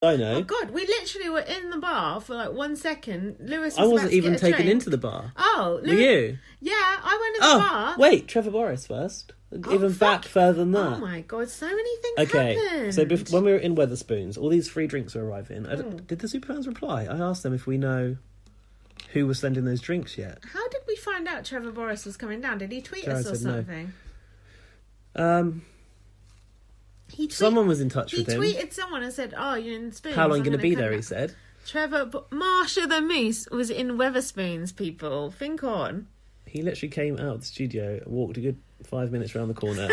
I know. Oh God, we literally were in the bar for like 1 second. Lewis was I wasn't about to even get a taken drink. into the bar. Oh, Were you? Yeah, I went in the bar. Wait, Trevor Boris first. Even back further than that. Oh my God, so many things happened. So when we were in Wetherspoons, all these free drinks were arriving. Did the superfans reply? I asked them if we know who was sending those drinks yet. How did we find out Trevor Boris was coming down? Did he tweet Jared us or said no. something? Someone was in touch with him. He tweeted someone and said, "Oh, you're in Spoons. How long are you going to be there?" He said. Trevor, Marsha the Moose was in Wetherspoons, people. Think on. He literally came out of the studio, walked a good 5 minutes around the corner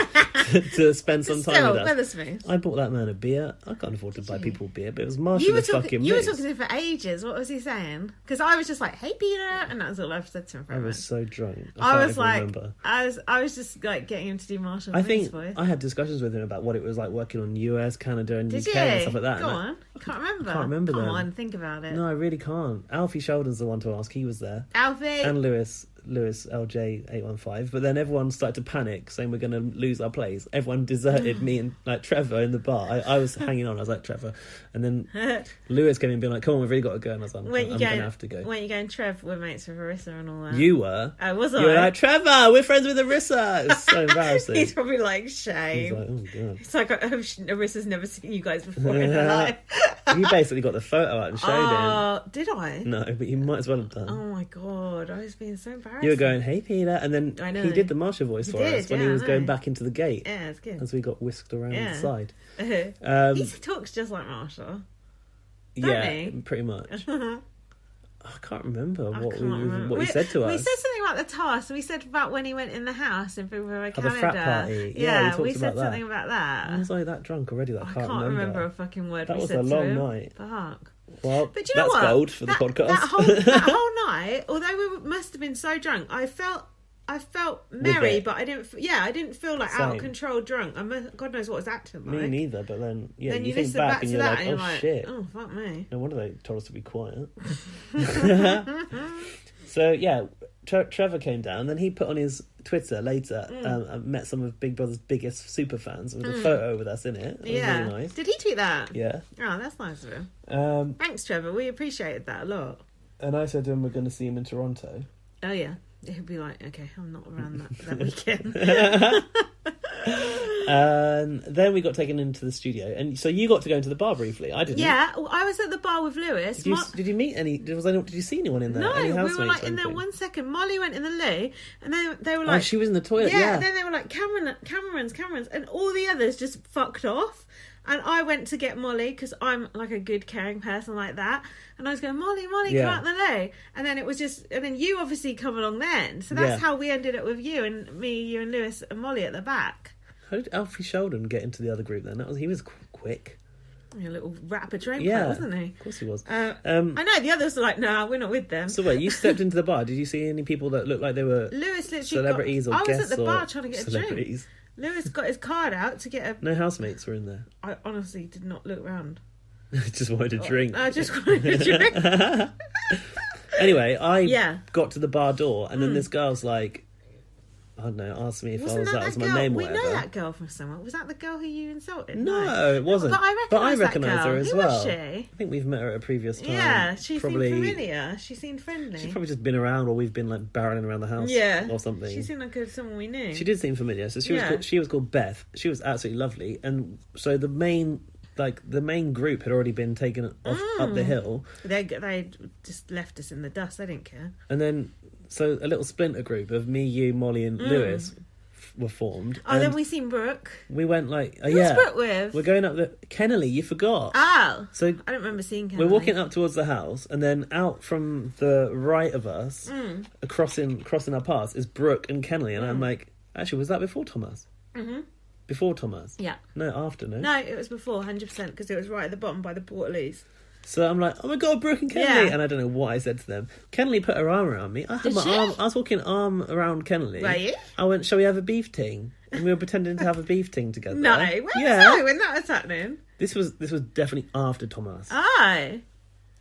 to spend some time with us. Wetherspoons. I bought that man a beer. I can't afford to buy people beer, but it was Marsha the fucking Moose. You were talking to him for ages. What was he saying? Because I was just like, "Hey, Peter," and that's all I've said to him. For I was so drunk. I was just like getting him to do Marsha the Moose voice. I had discussions with him about what it was like working on US, Canada, and UK and stuff like that. Go on. You can't remember. Can't remember Come them. on, think about it. No, I really can't. Alfie Sheldon's the one to ask. He was there. Alfie and Lewis LJ815, but then everyone started to panic, saying we're going to lose our place. Everyone deserted me and like Trevor in the bar. I was hanging on. I was like, Trevor, and then Lewis came in being like, "Come on, we've really got to go." And I was like, "I'm going to have to go." Weren't you going, Trev? We're mates with Arissa and all that. You were. I was. You were like, "Trevor, we're friends with Arissa." It was so embarrassing. He's probably like, shame. He's like, "Oh God." It's like, I hope Arissa's never seen you guys before in her life. You basically got the photo out and showed him. Did I? No, but you might as well have done. Oh my God, I was being so embarrassed. You were going, "Hey Peter," and then he did the Marsha voice for us when he was going back into the gate. Yeah, it's good. As we got whisked around the side. He talks just like Marsha. Don't he? Pretty much. I can't remember what he said to us. We said something about the task. We said about when he went in the house in Canada. The frat party. Yeah, we said something about that. I was like that drunk already that I can't remember a fucking word that we was said a long night. Fuck. Well, but do you know that's what? gold for the podcast. That whole night, although we must have been so drunk, I felt merry, but I didn't feel like out of control drunk. God knows what was acting like. Me neither, but then you think listen back to and you're that like, and you're oh like, shit. Oh fuck me. No wonder they told us to be quiet. So yeah, Trevor came down, and then he put on his Twitter later, met some of Big Brother's biggest super fans with a photo with us in it. It was really nice. Did he tweet that? Yeah. Oh, that's nice of him. Thanks, Trevor. We appreciated that a lot. And I said to him, we're going to see him in Toronto. Oh yeah. He'd be like, okay, I'm not around that weekend. And then we got taken into the studio, and so you got to go into the bar briefly. I didn't. Yeah, I was at the bar with Lewis. Did you meet any? Did you see anyone in there? No, any we were like in there 1 second. Molly went in the loo, and they were like, oh, she was in the toilet. Yeah, and then they were like, Cameron's, and all the others just fucked off. And I went to get Molly because I'm like a good caring person like that. And I was going, Molly, come out the loo. And then it was and then you obviously come along then. So that's how we ended up with you and Lewis and Molly at the back. How did Alfie Sheldon get into the other group then? He was quick. A little rapper train wasn't he? Of course he was. I know, the others were like, nah, we're not with them. So wait, you stepped into the bar. Did you see any people that looked like they were Lewis literally celebrities or guests? I was at the bar trying to get a drink. Lewis got his card out to get a... No housemates were in there. I honestly did not look round. Just wanted a drink. I just wanted a drink. Anyway, I got to the bar door, and then this girl's like, I don't know, asked me if that was my name or whatever. We know that girl from somewhere. Was that the girl who you insulted? No, it wasn't. But I recognise her as well. Was she? I think we've met her at a previous time. Yeah, she seemed familiar. She seemed friendly. She's probably just been around, or we've been like barreling around the house or something. She seemed like someone we knew. She did seem familiar. So she was called Beth. She was absolutely lovely. And so the main group had already been taken off up the hill. They just left us in the dust. They didn't care. And then so a little splinter group of me, you, Molly, and Lewis were formed. Oh, then we seen Brooke. We went like, Who's Brooke with? We're going up the Kennelly. You forgot. Oh, so I don't remember seeing Kennelly. We're walking up towards the house, and then out from the right of us, crossing our paths, is Brooke and Kennelly, and I'm like, actually, was that before Thomas? Mm-hmm. Before Thomas? Yeah. No, after. No, it was before, 100%, because it was right at the bottom by the Portalees. So I'm like, oh my God, Brooke and Kennelly. And I don't know what I said to them. Kennelly put her arm around me. I had I was walking arm around Kennelly. Were you? I went, shall we have a beef ting? And we were pretending to have a beef ting together. No, when that was happening? This was definitely after Thomas. Aye.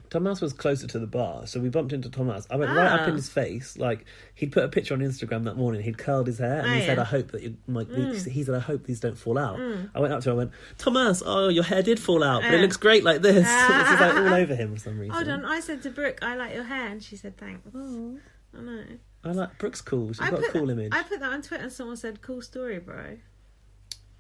Thomas was closer to the bar, so we bumped into Thomas. I went right up in his face. Like, he'd put a picture on Instagram that morning. He'd curled his hair, and he said, "I hope that you might." He said, "I hope these don't fall out." I went up to him. I went, "Thomas, oh, your hair did fall out, but it looks great like this." This is like all over him for some reason. Hold on, I said to Brooke, "I like your hair," and she said, "Thanks." Oh, I know. I like Brooke's cool. She's got a cool image. I put that on Twitter, and someone said, "Cool story, bro."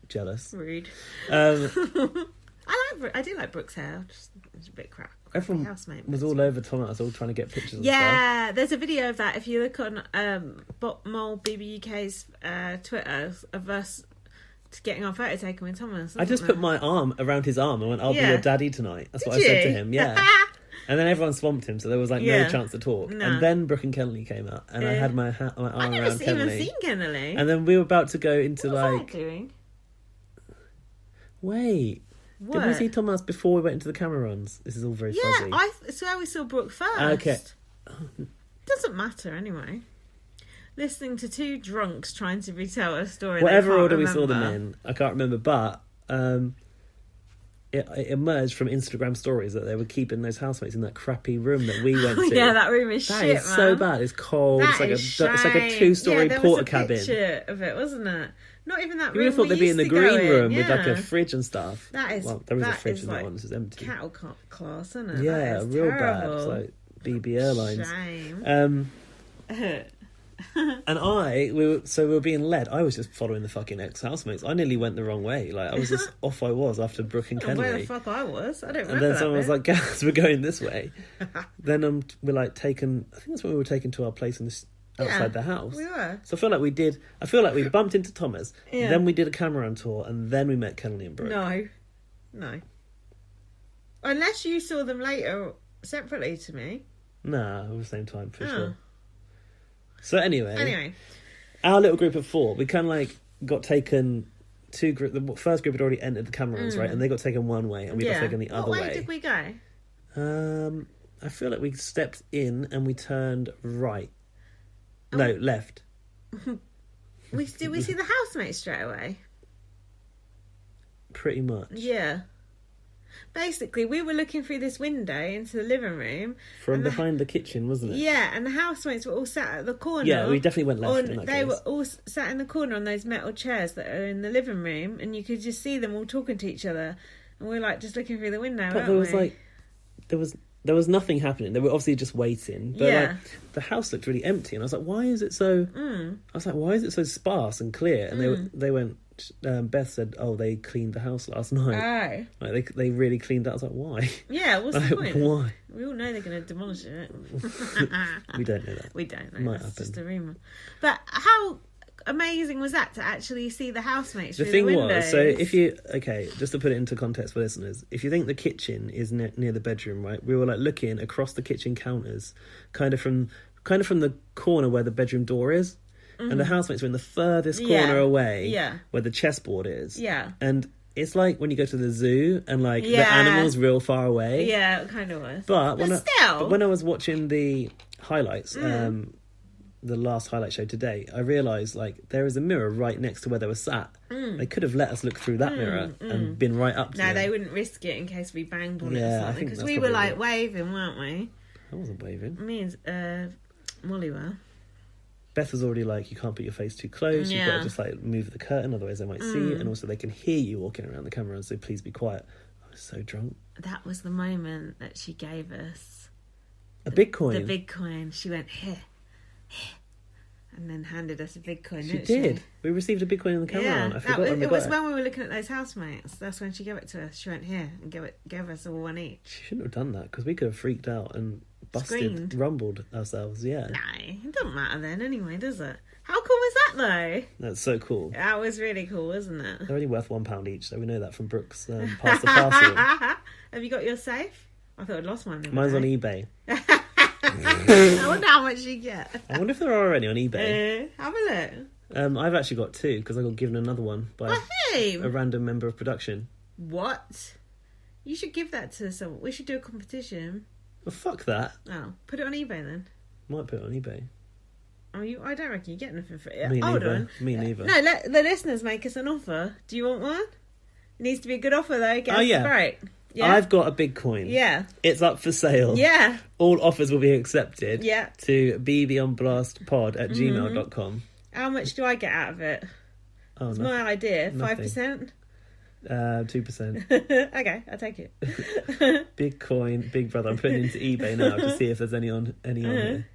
Jealous. Rude. I do like Brooke's hair. Just it's a bit crap. Everyone housemate was all over Thomas, all trying to get pictures. Yeah, there's a video of that. If you look on Mole BBUK's Twitter of us getting our photo taken with Thomas. I just put my arm around his arm and went, "I'll be your daddy tonight." That's what I said to him. Yeah. And then everyone swamped him, so there was like no chance to talk. No. And then Brooke and Kennelly came out, and I had my arm around Kennelly. I've never even seen Kennelly. And then we were about to go into what was I doing? Wait. What? Did we see Thomas before we went into the camera runs? This is all very fuzzy. Yeah, it's where we saw Brooke first. Okay. Doesn't matter anyway. Listening to two drunks trying to retell a story. Whatever order we saw them in, I can't remember, but it emerged from Instagram stories that they were keeping those housemates in that crappy room that we went to. Yeah, that room is shit, man. That is so bad. It's cold. It's like a 2-story porta cabin. Picture of it, wasn't it? Not even that room. You would have thought they'd be in the green room with like a fridge and stuff. That is. Well, there is a fridge in that one. This is empty. Cattle class, isn't it? Yeah, real bad. It's like BB Airlines. Shame. And we were being led. I was just following the fucking ex-housemates. I nearly went the wrong way. Like, I was just off I was after Brooke and Kennelly. Where the fuck I was? I don't remember. And then someone was like, "Guys, we're going this way." Then we're like taken. I think that's when we were taken to our place in this outside the house. We were. So I feel like we did. I feel like we bumped into Thomas. Yeah. Then we did a camera on tour, and then we met Kennelly and Brooke. No. Unless you saw them later separately to me. Nah, at the same time for sure. So anyway, our little group of 4, we kind of like got taken the first group had already entered the Camerons, right? And they got taken one way, and we got taken the other way. What way did we go? I feel like we stepped in and we turned right. No, left. Did we see the housemates straight away? Pretty much. Yeah. Basically, we were looking through this window into the living room. From behind the kitchen, wasn't it? Yeah, and the housemates were all sat at the corner. Yeah, we definitely went left in that They case. were all sat in the corner on those metal chairs that are in the living room, and you could just see them all talking to each other. And we were like just looking through the window, but there was like... There was nothing happening. They were obviously just waiting. But like, the house looked really empty, and I was like, "Why is it so?" I was like, "Why is it so sparse and clear?" And they went. Beth said, "Oh, they cleaned the house last night." Oh, like they really cleaned it. I was like, "Why?" Yeah, what's the point? Why? We all know they're going to demolish it. We don't know that. We don't know. Might That's happen. just a rumour. But how amazing was that to actually see the housemates the through thing the windows? was, so if you just to put it into context for listeners, if you think the kitchen is near the bedroom, right, we were like looking across the kitchen counters kind of from the corner where the bedroom door is, and the housemates were in the furthest corner away where the chessboard is, and it's like when you go to the zoo and like the animals real far away. Yeah, it kind of was. But when I was watching the highlights, the last highlight show today, I realised like there is a mirror right next to where they were sat. They could have let us look through that mirror and been right up to them. They wouldn't risk it in case we banged on it or something, because we were like waving, weren't we? I wasn't waving. Me and Molly were. Beth was already like, "You can't put your face too close, you've got to just like move the curtain, otherwise they might see it, and also they can hear you walking around the camera, so please be quiet." I was so drunk. That was the moment that she gave us a big coin. The big coin. She went, here, and then handed us a big coin. She did. We received a big coin in the camera. I forgot when we got it. It was when we were looking at those housemates. That's when she gave it to us. She went, here, and gave us all one each. She shouldn't have done that, because we could have freaked out and rumbled ourselves. Yeah. No, it doesn't matter then anyway, does it? How cool was that though? That's so cool. That was really cool, wasn't it? They're only worth £1 each, so we know that from Brooks. Pass the parcel. Have you got your safe? I thought I'd lost mine. Mine's on eBay. I wonder how much you get. I wonder if there are any on eBay. Have a look. I've actually got 2 because I got given another one by a random member of production. What? You should give that to someone. We should do a competition. Well, fuck that. Oh, put it on eBay then. Might put it on eBay. Oh, I don't reckon you get anything for it. Me Hold neither. on. Me neither. No, let the listeners make us an offer. Do you want one? It needs to be a good offer though. Get us a break. Yeah. I've got a big coin. Yeah. It's up for sale. Yeah. All offers will be accepted. Yeah. To bbonblastpod@gmail.com. How much do I get out of it? Oh, It's no. my idea. Nothing. 5%? 2%. Okay, I'll take it. Big coin, Big Brother. I'm putting into eBay now to see if there's any on here.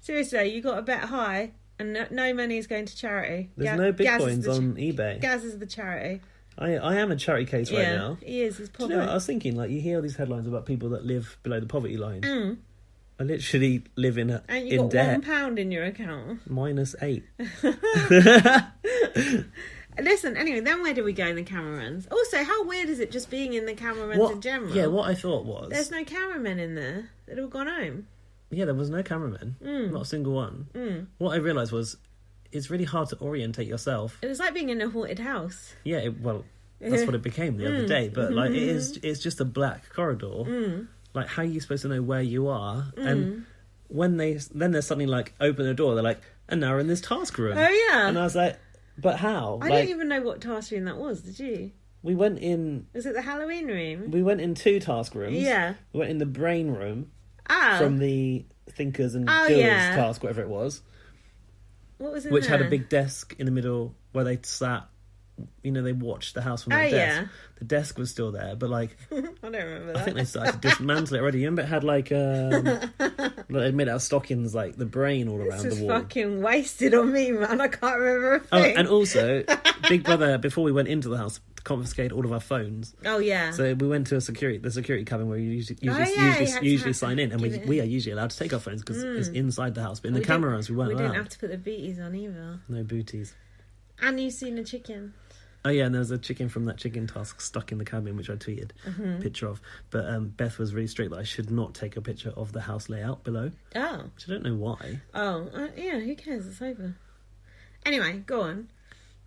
Seriously, you got to bet high, and no money is going to charity. There's no Bitcoins on eBay. Gaz is the charity. I am a charity case right now. He is. He's Do poverty. you know what? I was thinking, like, you hear all these headlines about people that live below the poverty line. Mm. I literally live in And you got debt. £1 in your account. -8. Listen, anyway, then where do we go in the Camerons? Also, how weird is it just being in the Camerons in general? Yeah, what I thought was... There's no cameramen in there. They'd all gone home. Yeah, there was no cameraman. Not a single one. What I realised was it's really hard to orientate yourself. It was like being in a haunted house. Yeah, that's what it became the other day. But, like, it's just a black corridor. Like, how are you supposed to know where you are? And then they're suddenly, like, open the door, they're like, and now we're in this task room. Oh, yeah. And I was like... But how? I don't even know what task room that was, did you? We went in... Was it the Halloween room? We went in 2 task rooms. Yeah. We went in the brain room Oh. from the Thinkers and Doers task, whatever it was. What was in Which there? had a big desk in the middle where they sat... You know, they watched the house from their desk. Yeah. The desk was still there, but, like... I don't remember that. I think they started to dismantle it already. You remember it had, like... they made out of stockings, like, the brain all around This the was wall. fucking wasted on me, man. I can't remember a thing. And also, Big Brother, before we went into the house, confiscated all of our phones. Oh, yeah. So we went to the security cabin where you usually you had to sign in, and we are usually allowed to take our phones because it's inside the house. But in the cameras, we weren't allowed. We didn't have to put the booties on either. No booties. And you've seen a chicken. Oh yeah, and there was a chicken from that chicken task stuck in the cabin, which I tweeted a picture of. But Beth was really strict that I should not take a picture of the house layout below. Oh. Which I don't know why. Oh, yeah, who cares? It's over. Anyway, go on.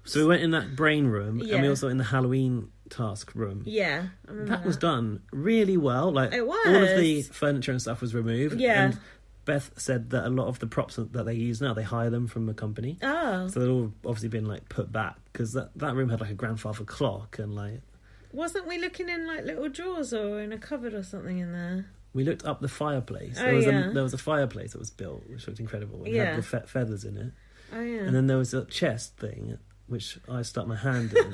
So we went in that brain room, Yeah. and we also went in the Halloween task room. Yeah, I remember That was done really well. Like, It was. all of the furniture and stuff was removed. Yeah. And Beth said that a lot of the props that they use now, they hire them from a company. Oh. So they've all obviously been, like, put back. Because that room had, like, a grandfather clock and, like... Wasn't we looking in, like, little drawers or in a cupboard or something in there? We looked up the fireplace. Oh, There was a fireplace that was built, which looked incredible. It had the feathers in it. Oh, yeah. And then there was a chest thing, which I stuck my hand in,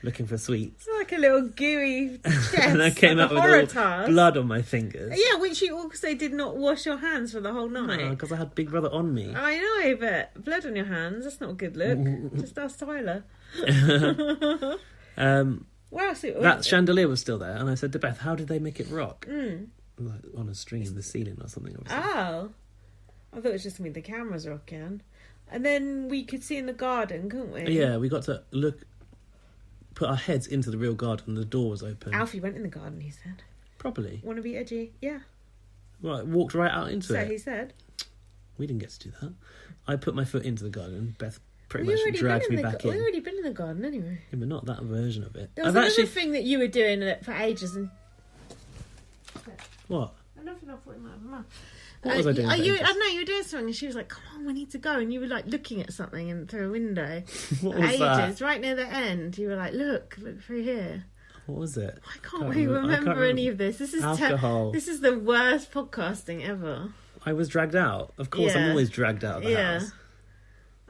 looking for sweets. It's like a little gooey chest. And I came like out a horror with all task. blood on my fingers. Yeah, which you also did not wash your hands for the whole night. Because I had Big Brother on me. I know, but blood on your hands, that's not a good look. Just ask Tyler. What else? That chandelier was still there, and I said to Beth, how did they make it rock? Mm. Like on a string in the ceiling or something. Obviously. Oh. I thought it was just me, the cameras rocking. And then we could see in the garden, couldn't we? Yeah, we got to put our heads into the real garden. The door was open. Alfie went in the garden, he said. Properly. Want to be edgy? Yeah. Right, walked right out into it. So he said. We didn't get to do that. I put my foot into the garden. Beth pretty We much already dragged been me in back We've in. already been in the garden anyway. Yeah, but not that version of it. There was another thing that you were doing for ages and... What? Nothing off with my mouth. What was I doing? I don't know, you were doing something and she was like, come on, we need to go. And you were like looking at something through a window. What for was ages, that? right near the end. You were like, look through here. What was it? I can't really remember any of this. This is alcohol. This is the worst podcasting ever. I was dragged out. Of course, I'm Yeah. always dragged out of the house.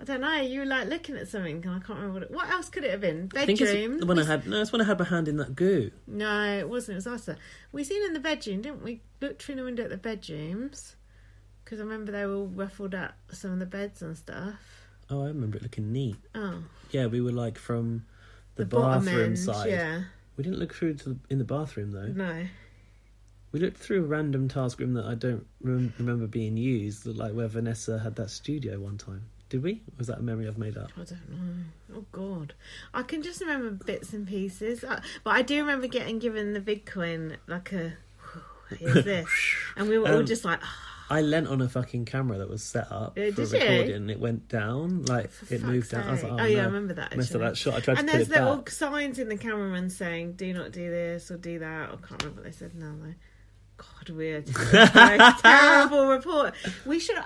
I don't know. You were like looking at something and I can't remember what else could it have been? I think Bedroom. it's when it's when I had my hand in that goo. No, it wasn't. It was us. We seen in the bedroom, didn't we? Looked through the window at the bedrooms because I remember they were all ruffled up some of the beds and stuff. Oh, I remember it looking neat. Oh, Yeah, we were like from the bottom bathroom end, side. Yeah, We didn't look through in the bathroom though. no. We looked through a random task room that I don't remember being used, like where Vanessa had that studio one time. Did we? Or was that a memory I've made up? I don't know. Oh God, I can just remember bits and pieces. But I do remember getting given the Bitcoin like a. Here's this, and we were all just like. I leant on a fucking camera that was set up for Did you? recording, and it went down. Like it moved down. I was like, oh yeah, no. I remember that. Messed up Actually. that shot. I tried And to put there's it back. little signs in the cameraman saying, "Do not do this or do that." I can't remember what they said now though. God, weird. Terrible report. We should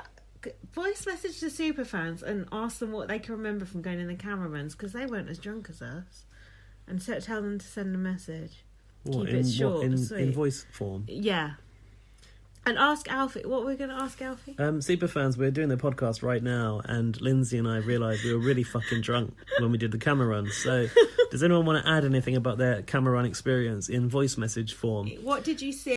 voice message the superfans and ask them what they can remember from going in the cameramans because they weren't as drunk as us, and tell them to send a message. Keep it short, sweet. In voice form? Yeah. And ask Alfie. What we're going to ask Alfie? Superfans, we're doing the podcast right now, and Lindsay and I realised we were really fucking drunk when we did the camera run. So, does anyone want to add anything about their camera run experience in voice message form? What did you see?